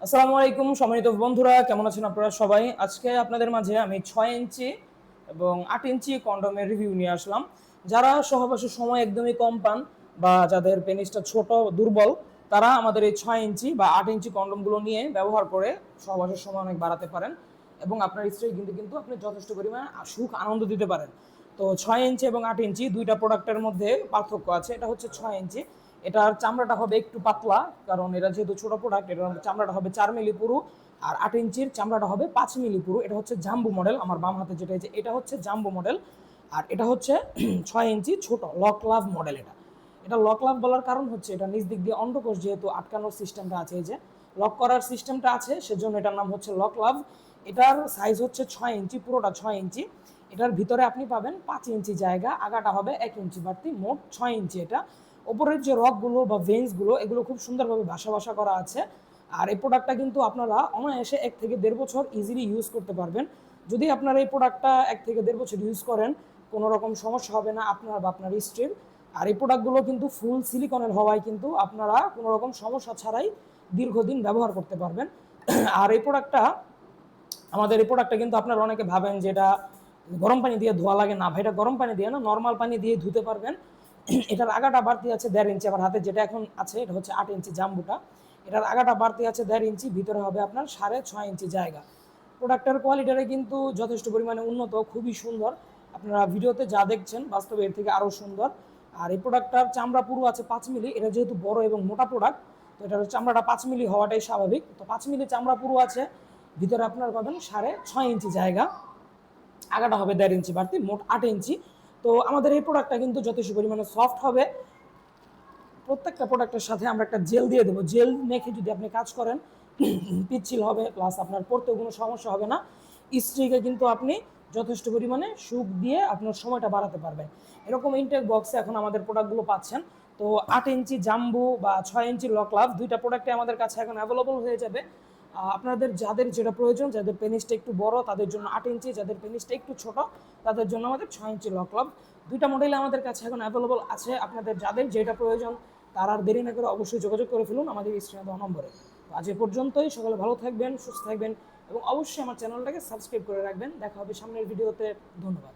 আসসালামু আলাইকুম সম্মানিত বন্ধুরা, কেমন আছেন আপনারা সবাই? আজকে আপনাদের মাঝে আমি 6 ইঞ্চি এবং 8 ইঞ্চি কন্ডোমের রিভিউ নিয়ে আসলাম। যারা সহবাসের সময় একদমই কম পান বা যাদের পেনিসটা ছোট দুর্বল, তারা আমাদের এই 6 ইঞ্চি বা 8 ইঞ্চি কন্ডোমগুলো নিয়ে ব্যবহার করে সহবাসের সময় অনেক বাড়াতে পারেন এবং আপনার স্ত্রী কিন্তু আপনি যথেষ্ট পরিমাণে সুখ আনন্দ দিতে পারেন। তো 6 ইঞ্চি এবং 8 ইঞ্চি দুইটা প্রোডাক্টের মধ্যে পার্থক্য আছে। এটা হচ্ছে 6 ইঞ্চি, এটার চামড়াটা হবে একটু পাতলা, কারণ এটা যেহেতু ছোট প্রোডাক্ট, এটার চামড়াটা হবে 4 মিলি পুরু। আর 8 ইঞ্চির চামড়াটা হবে 5 মিলি পুরু। এটা হচ্ছে জাম্বো মডেল, আমার বাম হাতে যেটা আছে এটা হচ্ছে জাম্বো মডেল। আর এটা হচ্ছে 6 ইঞ্চি ছোট লক লাভ মডেল। এটা লক লাভ বলার কারণ হচ্ছে এটা নিচ দিক দিয়ে অন্ডকোষ যেহেতু আটকানোর সিস্টেমটা আছে, এই যে লক করার সিস্টেমটা আছে, সেজন্য এটার নাম হচ্ছে লক লাভ। এটার সাইজ হচ্ছে 6 ইঞ্চি, পুরোটা 6 ইঞ্চি। এটার ভিতরে আপনি পাবেন 5 ইঞ্চি জায়গা, আগাটা হবে 1 ইঞ্চি বাড়তি, মোট 6 ইঞ্চি এটা। ওপরের যে রকগুলো বা ভেন্সগুলো এগুলো খুব সুন্দরভাবে ভাসা করা আছে। আর এই প্রোডাক্টটা কিন্তু আপনারা অনায়াসে 1 থেকে 1.5 বছর ইজিলি ইউজ করতে পারবেন। যদি আপনারা এই প্রোডাক্টটা 1 থেকে 1.5 বছর ইউজ করেন, কোনো রকম সমস্যা হবে না আপনার বা আপনার স্ত্রীর। আর এই প্রোডাক্টগুলো কিন্তু ফুল সিলিকনের হওয়ায় কিন্তু আপনারা কোনো রকম সমস্যা ছাড়াই দীর্ঘদিন ব্যবহার করতে পারবেন। আর এই প্রোডাক্টটা কিন্তু আপনারা অনেকে ভাবেন যে এটা গরম পানি দিয়ে ধোয়া লাগে, না ভাই, এটা গরম পানি দিয়ে না, নর্মাল পানি দিয়ে ধুতে পারবেন। এটার আগাটা বাড়তি আছে 1.5 ইঞ্চি, আমার হাতে যেটা এখন আছে এটা হচ্ছে 8 ইঞ্চি জাম্বুটা। এটার আগাটা বাড়তি আছে 1.5 ইঞ্চি, ভিতরে হবে আপনার 6.5 ইঞ্চি জায়গা। প্রোডাক্টের কোয়ালিটিটা কিন্তু যথেষ্ট পরিমাণে উন্নত, খুবই সুন্দর। আপনারা ভিডিওতে যা দেখছেন বাস্তবে এর থেকে আরও সুন্দর। আর এই প্রোডাক্টটার চামড়া পুরো আছে 5 মিলি। এটা যেহেতু বড় এবং মোটা প্রোডাক্ট, তো এটার চামড়াটা 5 মিলি হওয়াটাই স্বাভাবিক। তো 5 মিলি চামড়া পুরো আছে, ভিতরে আপনার পাবেন 6.5 ইঞ্চি জায়গা, আগাটা হবে 1.5 ইঞ্চি বাড়তি, মোট 8 ইঞ্চি। তো আমাদের এই প্রোডাক্টটা কিন্তু যথেষ্ট পরিমাণে সফট হবে। প্রত্যেকটা প্রোডাক্টের সাথে আমরা একটা জেল দিয়ে দেবো, জেল মেখে যদি আপনি কাজ করেন পিচ্ছিল হবে, প্লাস আপনার পড়তেও কোনো সমস্যা হবে না। স্ত্রীকে কিন্তু আপনি যথেষ্ট পরিমাণে সুখ দিয়ে আপনার সময়টা বাড়াতে পারবেন। এরকম ইনটেক বক্সে এখন আমাদের প্রোডাক্টগুলো পাচ্ছেন। তো 8 ইঞ্চি জাম্বু বা 6 ইঞ্চি লক লাভ দুইটা প্রোডাক্টে আমাদের কাছে এখন অ্যাভেলেবল হয়ে যাবে। আপনাদের যাদের যেটা প্রয়োজন, যাদের পেনিসটা একটু বড় তাদের জন্য 8 ইঞ্চি, যাদের পেনিসটা একটু ছোট তাদের জন্য আমাদের 6 ইঞ্চি লক লাভ। দুইটা মডেলে আমাদের কাছে এখন অ্যাভেলেবল আছে। আপনাদের যাদের যেটা প্রয়োজন তারা আর দেরি না করে অবশ্যই যোগাযোগ করে ফেলুন আমাদের স্ক্রিনে দেওয়া নম্বরে। তো আজ এ পর্যন্তই, সকলে ভালো থাকবেন, সুস্থ থাকবেন এবং অবশ্যই আমার চ্যানেলটাকে সাবস্ক্রাইব করে রাখবেন। দেখা হবে সামনের ভিডিওতে। ধন্যবাদ।